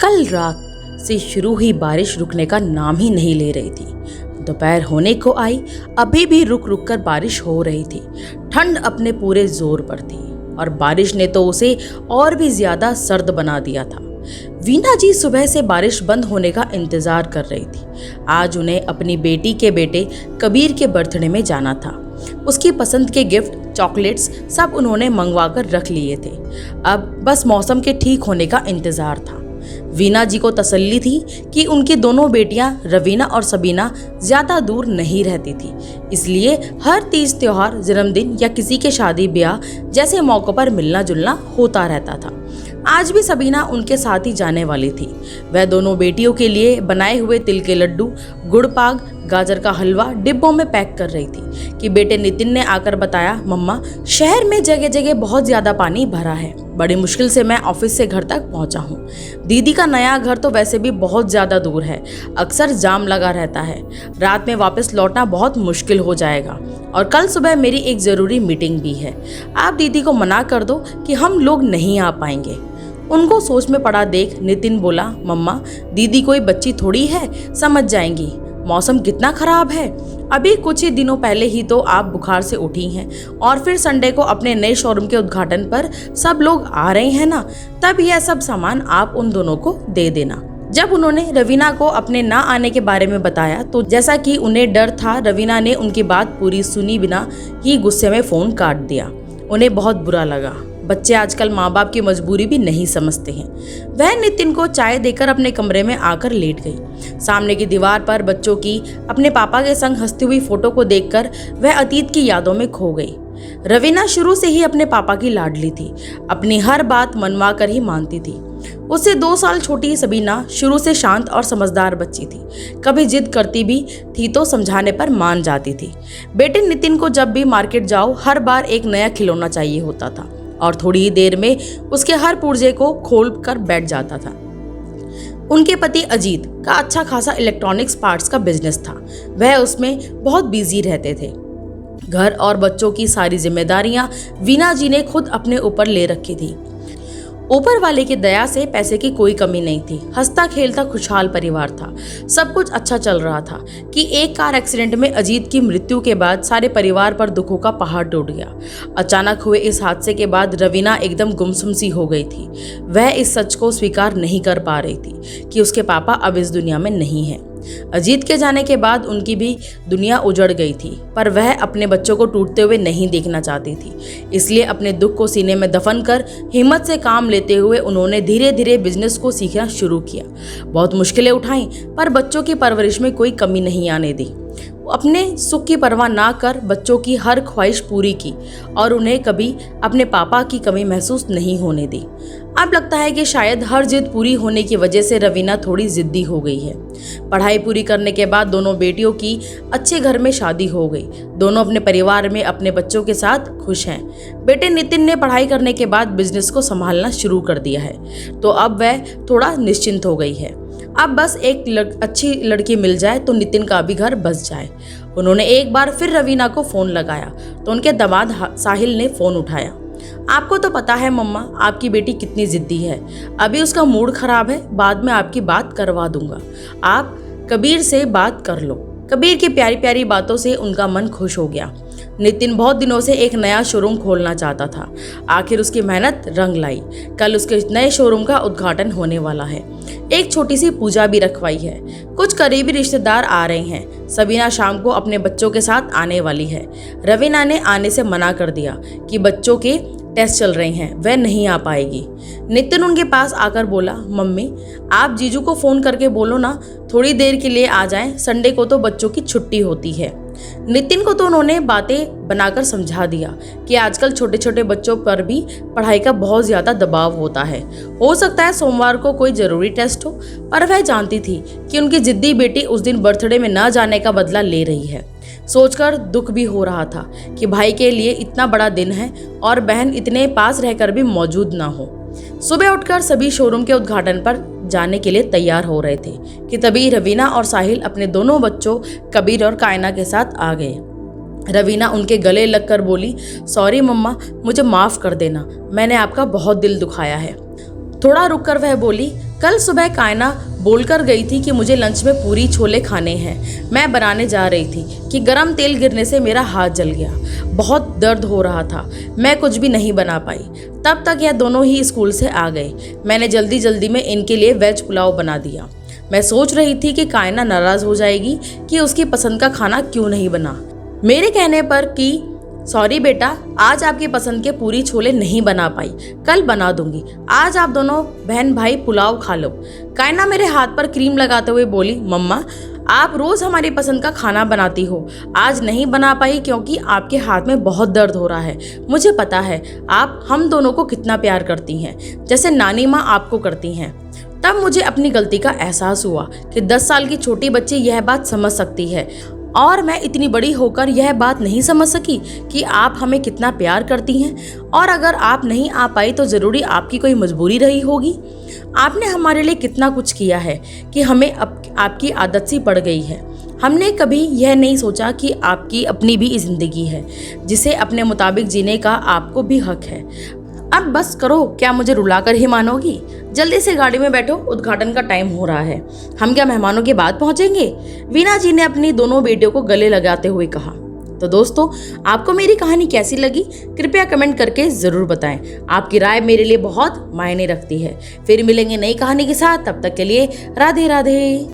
कल रात से शुरू हुई बारिश रुकने का नाम ही नहीं ले रही थी। दोपहर होने को आई, अभी भी रुक रुक कर बारिश हो रही थी। ठंड अपने पूरे जोर पर थी और बारिश ने तो उसे और भी ज्यादा सर्द बना दिया था। वीना जी सुबह से बारिश बंद होने का इंतजार कर रही थी। आज उन्हें अपनी बेटी के बेटे कबीर के बर्थडे में जाना था। उसकी पसंद के गिफ्ट, चॉकलेट्स सब उन्होंने मंगवा कर रख लिए थे। अब बस मौसम के ठीक होने का इंतजार था। वीना जी को तसल्ली थी कि उनकी दोनों बेटियां रवीना और सबीना ज्यादा दूर नहीं रहती थी, इसलिए हर तीज त्योहार, जन्मदिन या किसी के शादी ब्याह जैसे मौक़ों पर मिलना जुलना होता रहता था। आज भी सबीना उनके साथ ही जाने वाली थी। वह दोनों बेटियों के लिए बनाए हुए तिल के लड्डू, गुड़ पाक, गाजर का हलवा डिब्बों में पैक कर रही थी कि बेटे नितिन ने आकर बताया, मम्मा शहर में जगह जगह बहुत ज्यादा पानी भरा है। बड़ी मुश्किल से मैं ऑफिस से घर तक पहुंचा हूँ। दीदी का नया घर तो वैसे भी बहुत ज्यादा दूर है, अक्सर जाम लगा रहता है। रात में वापस लौटना बहुत मुश्किल हो जाएगा और कल सुबह मेरी एक जरूरी मीटिंग भी है। आप दीदी को मना कर दो कि हम लोग नहीं आ पाएंगे। उनको सोच में पड़ा देख नितिन बोला, मम्मा दीदी कोई बच्ची थोड़ी है, समझ जाएंगी। मौसम कितना खराब है, अभी कुछ ही दिनों पहले ही तो आप बुखार से उठी हैं और फिर संडे को अपने नए शोरूम के उद्घाटन पर सब लोग आ रहे हैं ना, तब यह सब सामान आप उन दोनों को दे देना। जब उन्होंने रवीना को अपने ना आने के बारे में बताया तो जैसा कि उन्हें डर था, रवीना ने उनकी बात पूरी सुनी बिना ही गुस्से में फोन काट दिया। उन्हें बहुत बुरा लगा। बच्चे आजकल माँ बाप की मजबूरी भी नहीं समझते हैं। वह नितिन को चाय देकर अपने कमरे में आकर लेट गई। सामने की दीवार पर बच्चों की अपने पापा के संग हंसती हुई फोटो को देखकर वह अतीत की यादों में खो गई। रवीना शुरू से ही अपने पापा की लाडली थी, अपनी हर बात मनवा कर ही मानती थी। उससे 2 साल छोटी सबीना शुरू से शांत और समझदार बच्ची थी। कभी जिद करती भी थी तो समझाने पर मान जाती थी। बेटे नितिन को जब भी मार्केट जाओ हर बार एक नया खिलौना चाहिए होता था और थोड़ी ही देर में उसके हर पुर्जे को खोल कर बैठ जाता था। उनके पति अजीत का अच्छा खासा इलेक्ट्रॉनिक्स पार्ट्स का बिजनेस था। वह उसमें बहुत बिजी रहते थे। घर और बच्चों की सारी जिम्मेदारियां वीना जी ने खुद अपने ऊपर ले रखी थी। ऊपर वाले की दया से पैसे की कोई कमी नहीं थी। हंसता खेलता खुशहाल परिवार था। सब कुछ अच्छा चल रहा था कि एक कार एक्सीडेंट में अजीत की मृत्यु के बाद सारे परिवार पर दुखों का पहाड़ टूट गया। अचानक हुए इस हादसे के बाद रवीना एकदम गुमसुम सी हो गई थी। वह इस सच को स्वीकार नहीं कर पा रही थी कि उसके पापा अब इस दुनिया में नहीं हैं। अजीत के जाने के बाद उनकी भी दुनिया उजड़ गई थी, पर वह अपने बच्चों को टूटते हुए नहीं देखना चाहती थी। इसलिए अपने दुख को सीने में दफन कर हिम्मत से काम लेते हुए उन्होंने धीरे धीरे बिजनेस को सीखना शुरू किया। बहुत मुश्किलें उठाई, पर बच्चों की परवरिश में कोई कमी नहीं आने दी। अपने सुख की परवाह ना कर बच्चों की हर ख्वाहिश पूरी की और उन्हें कभी अपने पापा की कमी महसूस नहीं होने दी। अब लगता है कि शायद हर जिद पूरी होने की वजह से रवीना थोड़ी जिद्दी हो गई है। पढ़ाई पूरी करने के बाद दोनों बेटियों की अच्छे घर में शादी हो गई। दोनों अपने परिवार में अपने बच्चों के साथ खुश हैं। बेटे नितिन ने पढ़ाई करने के बाद बिजनेस को संभालना शुरू कर दिया है, तो अब वह थोड़ा निश्चिंत हो गई है। अब बस एक अच्छी लड़की मिल जाए तो नितिन का भी घर बस जाए। उन्होंने एक बार फिर रवीना को फोन लगाया तो उनके दामाद साहिल ने फोन उठाया। आपको तो पता है मम्मा, आपकी बेटी कितनी जिद्दी है। अभी उसका मूड खराब है, बाद में आपकी बात करवा दूंगा। आप कबीर से बात कर लो। कबीर की प्यारी प्यारी बातों से उनका मन खुश हो गया। नितिन बहुत दिनों से एक नया शोरूम खोलना चाहता था। आखिर उसकी मेहनत रंग लाई। कल उसके नए शोरूम का उद्घाटन होने वाला है। एक छोटी सी पूजा भी रखवाई है। कुछ करीबी रिश्तेदार आ रहे हैं। सबीना शाम को अपने बच्चों के साथ आने वाली है। रवीना ने आने से मना कर दिया कि बच्चों के टेस्ट चल रहे हैं, वह नहीं आ पाएगी। नितिन उनके पास आकर बोला, मम्मी आप जीजू को फोन करके बोलो ना, थोड़ी देर के लिए आ जाएं, संडे को तो बच्चों की छुट्टी होती है। नितिन को तो उन्होंने बातें बनाकर समझा दिया कि आजकल छोटे छोटे बच्चों पर भी पढ़ाई का बहुत ज़्यादा दबाव होता है। हो सकता है सोमवार को कोई ज़रूरी टेस्ट हो, पर वह जानती थी कि उनकी जिद्दी बेटी उस दिन बर्थडे में न जाने का बदला ले रही है। सोचकर दुख भी हो रहा था कि भाई के लिए इतना बड़ा दिन है और बहन इतने पास रहकर भी मौजूद ना हो। सुबह उठकर सभी शोरूम के उद्घाटन पर जाने के लिए तैयार हो रहे थे कि तभी रवीना और साहिल अपने दोनों बच्चों कबीर और कायना के साथ आ गए। रवीना उनके गले लगकर बोली, सॉरी मम्मा, मुझे माफ़ कर देना, मैंने आपका बहुत दिल दुखाया है। थोड़ा रुककर वह बोली, कल सुबह कायना बोलकर गई थी कि मुझे लंच में पूरी छोले खाने हैं। मैं बनाने जा रही थी कि गरम तेल गिरने से मेरा हाथ जल गया। बहुत दर्द हो रहा था, मैं कुछ भी नहीं बना पाई। तब तक यह दोनों ही स्कूल से आ गए। मैंने जल्दी जल्दी में इनके लिए वेज पुलाव बना दिया। मैं सोच रही थी कि कायना नाराज़ हो जाएगी कि उसकी पसंद का खाना क्यों नहीं बना। मेरे कहने पर कि सॉरी बेटा, आज आपकी पसंद के पूरी छोले नहीं बना पाई, कल बना दूंगी। आज आप दोनों बहन भाई पुलाव खा लो। कायना मेरे हाथ पर क्रीम लगाते हुए बोली, मम्मा आप रोज़ हमारी पसंद का खाना बनाती हो, आज नहीं बना पाई क्योंकि आपके हाथ में बहुत दर्द हो रहा है। मुझे पता है आप हम दोनों को कितना प्यार करती हैं, जैसे नानी माँ आपको करती हैं। तब मुझे अपनी गलती का एहसास हुआ कि 10 साल की छोटी बच्ची यह बात समझ सकती है और मैं इतनी बड़ी होकर यह बात नहीं समझ सकी कि आप हमें कितना प्यार करती हैं। और अगर आप नहीं आ पाई तो ज़रूरी आपकी कोई मजबूरी रही होगी। आपने हमारे लिए कितना कुछ किया है कि हमें आपकी आदत सी पड़ गई है। हमने कभी यह नहीं सोचा कि आपकी अपनी भी ज़िंदगी है जिसे अपने मुताबिक जीने का आपको भी हक है। अब बस करो, क्या मुझे रुलाकर ही मानोगी? जल्दी से गाड़ी में बैठो, उद्घाटन का टाइम हो रहा है। हम क्या मेहमानों के बाद पहुंचेंगे? वीना जी ने अपनी दोनों बेटियों को गले लगाते हुए कहा। तो दोस्तों, आपको मेरी कहानी कैसी लगी कृपया कमेंट करके ज़रूर बताएं। आपकी राय मेरे लिए बहुत मायने रखती है। फिर मिलेंगे नई कहानी के साथ, तब तक के लिए राधे राधे।